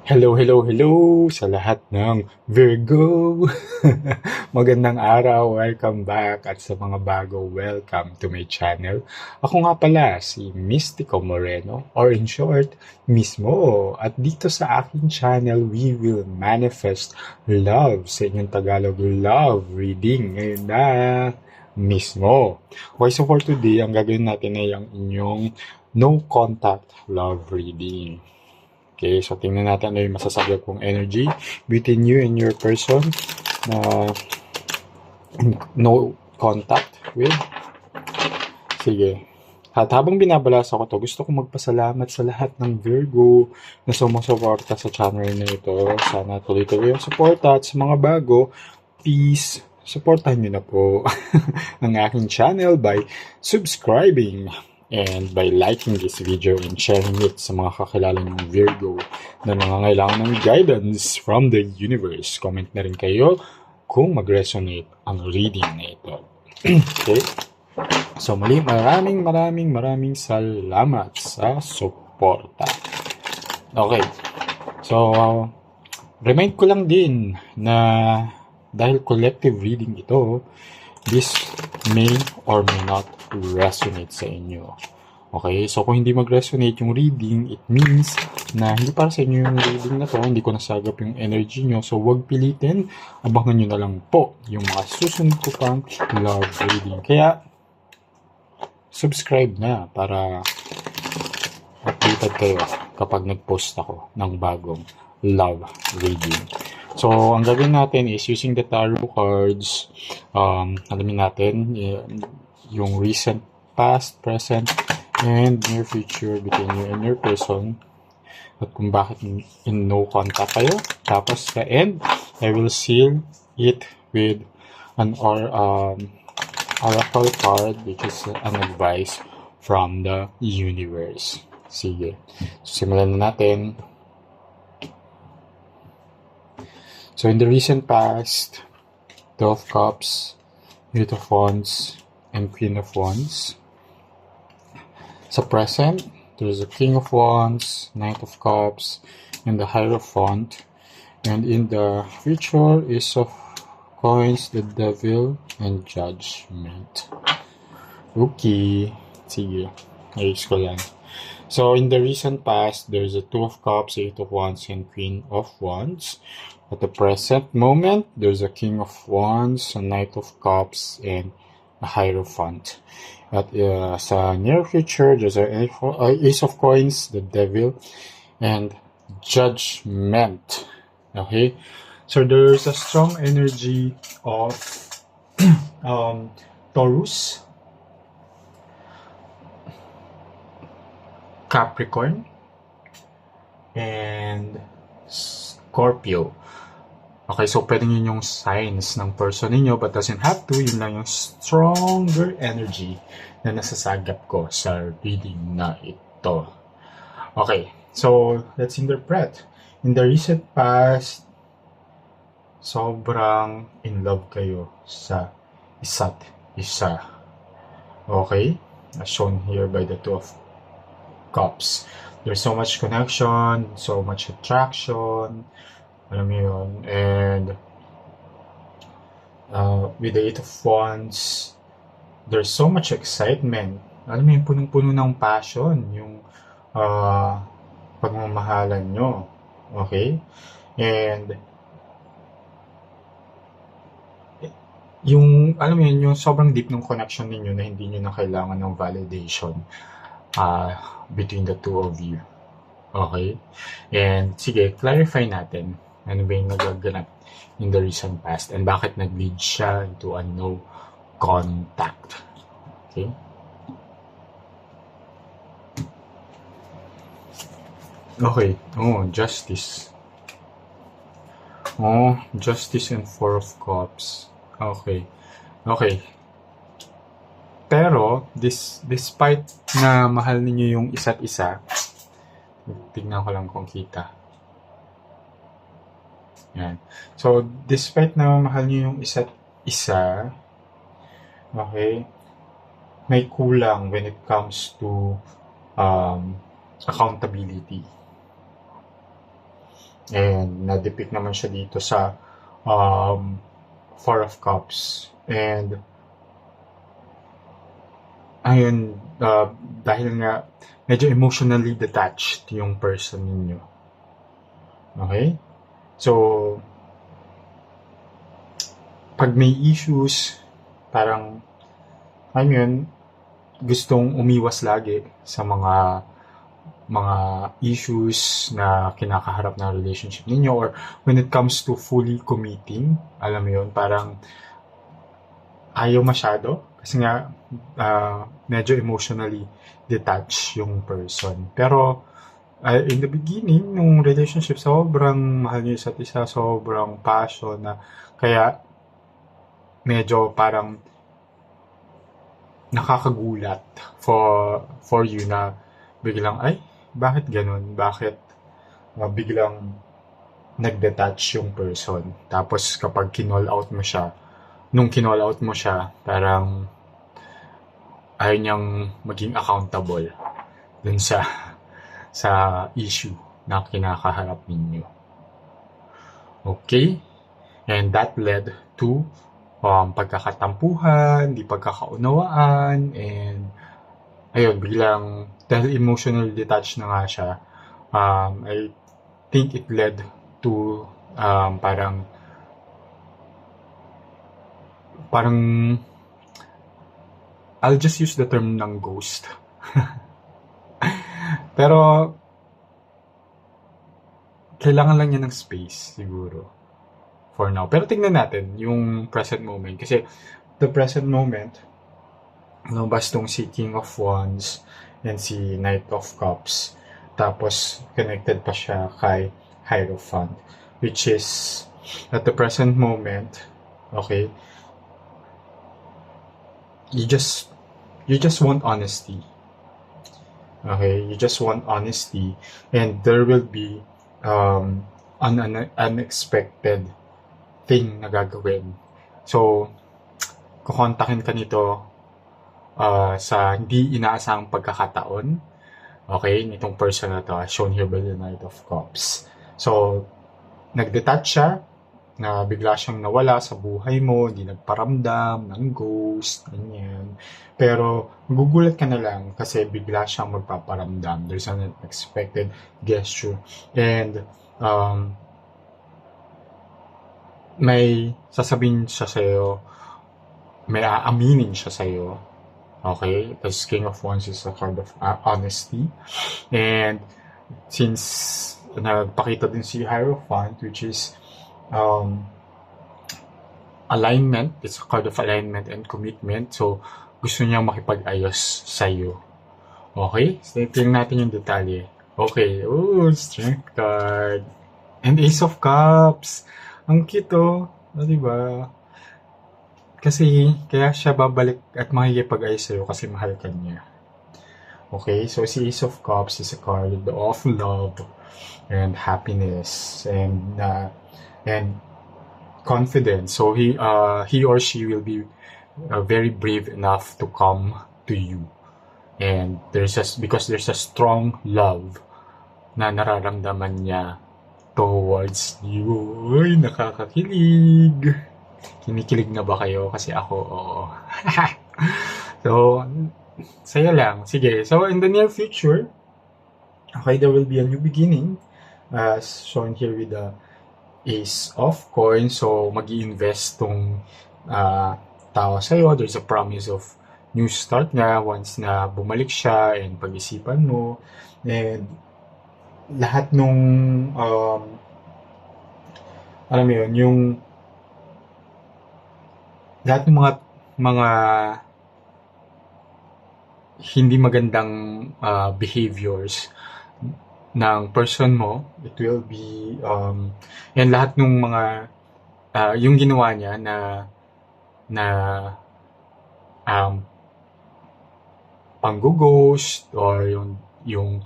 Hello, hello, hello sa lahat ng Virgo. Magandang araw, welcome back at sa mga bago, welcome to my channel. Ako nga pala si Mystico Moreno or in short, Mismo. At dito sa aking channel, we will manifest love sa inyong Tagalog love reading. Ngayon na mismo. Okay, so for today, ang gagawin natin ay ang inyong no contact love reading. Okay, so tingnan natin ano yung masasagap kong energy between you and your person na no contact with. Sige. At habang binabalasa ko to, gusto kong magpasalamat sa lahat ng Virgo na sumusuporta sa channel na ito. Sana tuloy-tuloy yung suporta at sa mga bago, please, supportahan nyo na po ang aking channel by subscribing and by liking this video and sharing it sa mga kakilala ng Virgo na nangangailangan ng guidance from the universe. Comment na rin kayo kung mag-resonate ang reading na ito. Okay? So muli, maraming salamat sa suporta. Okay. So, remind ko lang din na dahil collective reading ito, this may or may not resonate sa inyo. Okay? So, kung hindi mag-resonate yung reading, it means na hindi para sa inyo yung reading na to, hindi ko nasagap yung energy nyo. So, huwag pilitin. Abangan nyo na lang po yung mga susunod ko pang love reading. Kaya, subscribe na para updated kayo kapag nag-post ako ng bagong love reading. So, ang gagawin natin is using the tarot cards. Alamin natin yung recent, past, present, and near future between you and your person. At kung bakit in no contact kayo. Tapos, sa end, I will seal it with an oracle card, which is an advice from the universe. Sige. Simulan na natin. So, in the recent past, Two of Cups, Eight of Wands, and Queen of Wands. Sa present, there's a King of Wands, Knight of Cups, and the Hierophant. And in the future, Ace of Coins, the Devil, and Judgment. Okay. Sige. Ayos ko lang. So, in the recent past, there's a Two of Cups, Eight of Wands, and Queen of Wands. At the present moment, there's a King of Wands, a Knight of Cups, and a Hierophant. At sa near future, there's a Ace of Coins, the Devil, and Judgment. Okay? So there's a strong energy of Taurus, Capricorn, and Scorpio. Okay, so pwedeng yun yung signs ng person ninyo but doesn't have to. Yun lang yung stronger energy na nasasagap ko sa reading na ito. Okay, so let's interpret. In the recent past, sobrang in love kayo sa isa't isa. Okay? As shown here by the Two of Cups. There's so much connection, so much attraction. Alam mo yun. And with the Eight of Wands, there's so much excitement. Alam mo yun, punong-puno ng passion yung pagmamahalan nyo. Okay? And yung, alam mo yun, yung sobrang deep ng connection ninyo na hindi nyo na kailangan ng validation between the two of you. Okay? And sige, clarify natin ano ba yung nagaganap in the recent past and bakit nag-lead siya into a no contact. Okay? Okay. Oh, Justice. Oh, Justice and Four of Cups. Okay. Okay. Pero, despite na mahal ninyo yung isa't isa, tignan ko lang kung kita. Yan. So, despite na mahal niyo yung isa't isa, okay, may kulang when it comes to accountability. And na-depict naman siya dito sa Four of Cups. And ayun, dahil nga medyo emotionally detached yung person ninyo. Okay? So, pag may issues, parang, alam yun, gustong umiwas lagi sa mga issues na kinakaharap ng relationship ninyo, or when it comes to fully committing, alam mo yun, parang ayaw masyado kasi nga medyo emotionally detached yung person. Pero in the beginning nung relationship, sobrang mahal niyo isa't isa, sobrang passion na kaya medyo parang nakakagulat for you na biglang ay bakit ganun? Bakit biglang nag-detach yung person? Tapos kapag kinall out mo siya, nung kinall out mo siya, parang ayaw niyang maging accountable dun sa issue na kinakaharap ninyo. Okay? And that led to pagkakatampuhan, di pagkakaunawaan, and ayun, biglang dahil emotionally detached na nga siya, I think it led to parang I'll just use the term ng ghost. Pero kailangan lang niya ng space siguro for now. Pero tingnan natin yung present moment, kasi the present moment, lumabas tong si King of Wands and si Knight of Cups. Tapos connected pa siya kay Hierophant, which is at the present moment, okay, you just want honesty. Okay, you just want honesty, and there will be an unexpected thing na gagawin. So, kukontakin ka nito sa hindi inaasahang pagkakataon, okay, nitong person na to, shown here by the Knight of Cups. So, nag-detach siya, na bigla siyang nawala sa buhay mo, hindi nagparamdam ng ghost, ganyan. Pero, magugulat ka na lang kasi bigla siyang magpaparamdam. There's an unexpected gesture. And, may sasabihin siya sa'yo, may aaminin siya sa'yo. Okay? Because King of Wands is a card of honesty. And since nagpakita din si Hierophant, which is alignment, it's a card of alignment and commitment. So, gusto niyang makipag-ayos sa'yo. Okay? So, tingnan natin yung detalye. Okay. Oh, Strength card. And Ace of Cups. Ang cute, oh. Diba? Kasi, kaya siya babalik at makikipag-ayos sa'yo kasi mahal ka niya. Okay, so si Ace of Cups is a card of love and happiness and confidence. So he or she will be very brave enough to come to you. And because there's a strong love na nararamdaman niya towards you. Uy, nakakakilig. Kinikilig na ba kayo? Kasi ako, oo. So, saya lang. Sige. So, in the near future, okay, there will be a new beginning, as shown here with the Ace of Coins. So, mag-i-invest tong tao sa'yo. There's a promise of new start nga once na bumalik siya and pag-isipan mo. And lahat nung alam mo yun, yung lahat ng mga hindi magandang behaviors ng person mo, it will be and lahat ng mga yung ginawa niya na pang-ghost or yung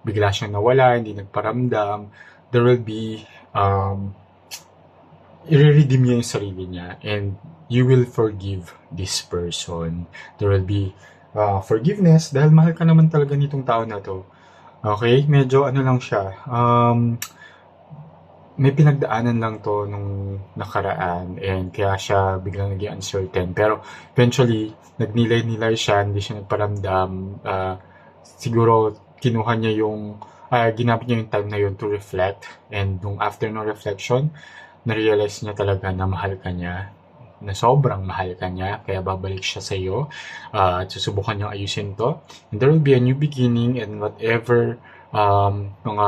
bigla siyang nawala, hindi nagparamdam, there will be i-redeem niya yung sarili niya, and you will forgive this person. There will be forgiveness dahil mahal ka naman talaga nitong tao na to. Okay? Medyo ano lang siya. may pinagdaanan lang 'to nung nakaraan and kaya siya biglang naging uncertain. Pero eventually, nagnilay-nilay siya, hindi siya nagparamdam. Siguro kinuha niya yung, ginamit niya yung time na yun to reflect. And nung after ng reflection, na-realize niya talaga na mahal ka niya, na sobrang mahal ka niya, kaya babalik siya sa iyo at susubukan niyang ayusin to. And there will be a new beginning and whatever mga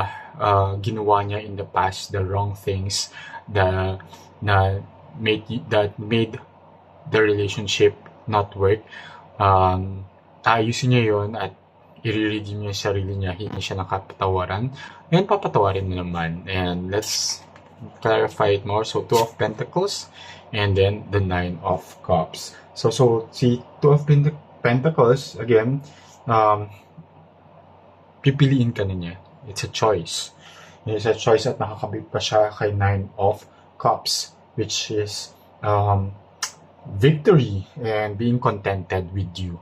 ginawa niya in the past, the wrong things that made the relationship not work, ayusin niya yon at i-redeem niya yung sarili niya, hindi siya nakapatawaran, and papatawarin mo naman. And let's clarify it more. So, Two of Pentacles, and then the Nine of Cups. So si Two of Pentacles, again, pipiliin ka na niya. It's a choice. It's a choice at nakakabit pa siya kay Nine of Cups, which is victory and being contented with you.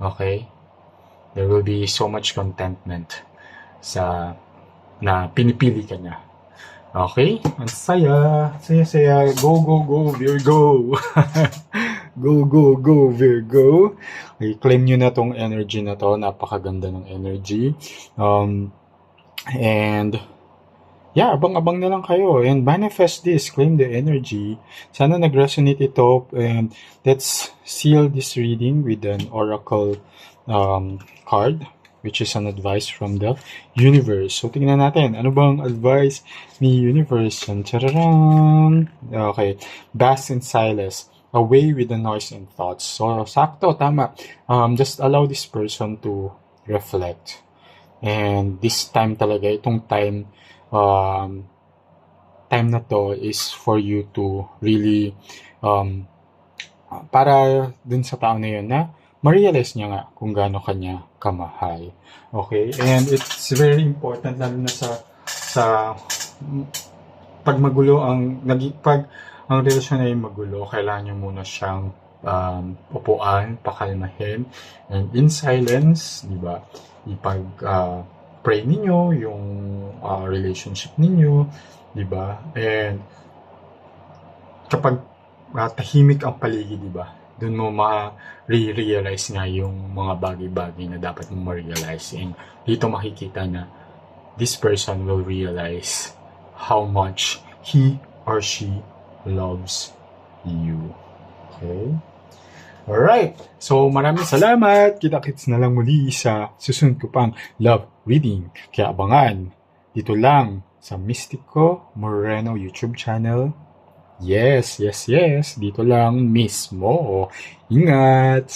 Okay? There will be so much contentment sa na pinipili ka niya. Okay? Ang saya. Saya. Go, go, go, Virgo. Go, go, go, Virgo. I-claim nyo na tong energy na to. Napakaganda ng energy. And yeah, abang-abang na lang kayo. And manifest this. Claim the energy. Sana nag-resonate ito. And let's seal this reading with an oracle card, which is an advice from the universe. So, tingnan natin. Ano bang advice ni universe? Tararan! Okay. Bask in silence. Away with the noise and thoughts. So, sakto, tama. Just allow this person to reflect. And this time talaga, itong time na to is for you to really, para dun sa tao na yun na ma-realize niya nga kung gaano kanya kamahal. Okay? And it's very important lalo na sa pag magulo pag ang relasyon ay magulo, kailangan niyo muna siyang upuan, pakalmahin, and in silence, di ba? Pray ninyo yung relationship ninyo, di ba? And kapag tahimik ang paligid, di ba? Doon mo ma-realize nga yung mga bagay-bagay na dapat mo ma-realize. And dito makikita na this person will realize how much he or she loves you. Okay? Alright. So, maraming salamat. Kita-kits na lang muli sa susunod ko pang love reading. Kaya abangan dito lang sa Mystico Moreno YouTube channel. Yes. Dito lang mismo. Ingat!